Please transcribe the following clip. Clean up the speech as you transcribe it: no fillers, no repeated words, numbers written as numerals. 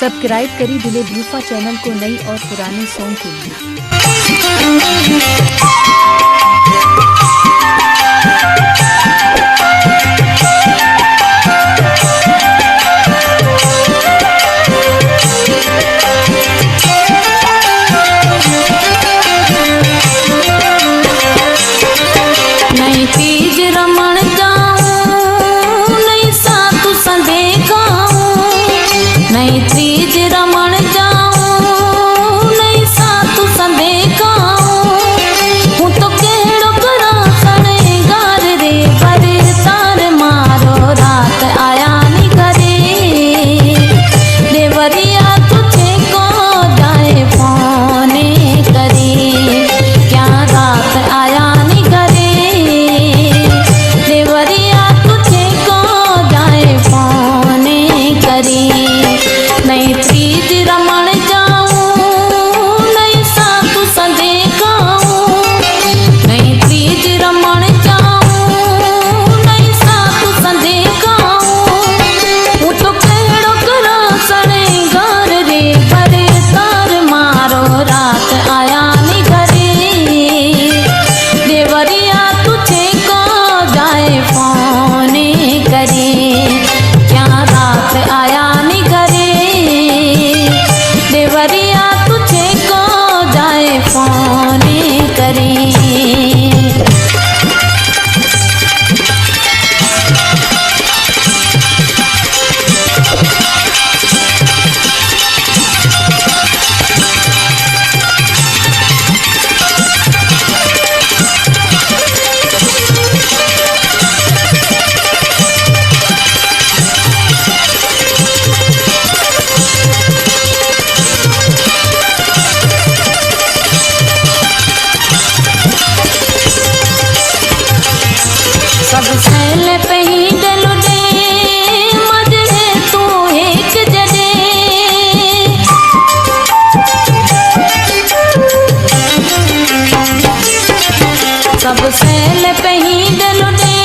Subscribe करी दिले धूफा channel को नई और पुराने सॉन्ग के लिए। नहीं तीज रमण जाऊं, नहीं सातु संधे खाऊं, नहीं तीज रमण जाऊं, नहीं सातु संधे खाऊं, हूं तो केड़ो करा सणेगार रे, पर तार मारो रात आया नी घरे, देवरिया तुझे को जाए फोने करे, क्या रात आया नी घरे, देवरिया तुझे को जाए फोने करे। नहीं तीज रमण जाऊं, नहीं सातु संधे खाऊं, नहीं तीज रमण जाऊं, नहीं सातु संधे खाऊं, हूं तो केड़ो करा सणेगार रे, पर तार मारो रात आया नी घरे, देवरिया तुझे को जाए फोने करे, क्या रात आया नी घरे, देवरिया तुझे को जाए फोने करे। सब सैल पही डलु दे, मजरे तू एक जडे, सब सैल पही डलु दे,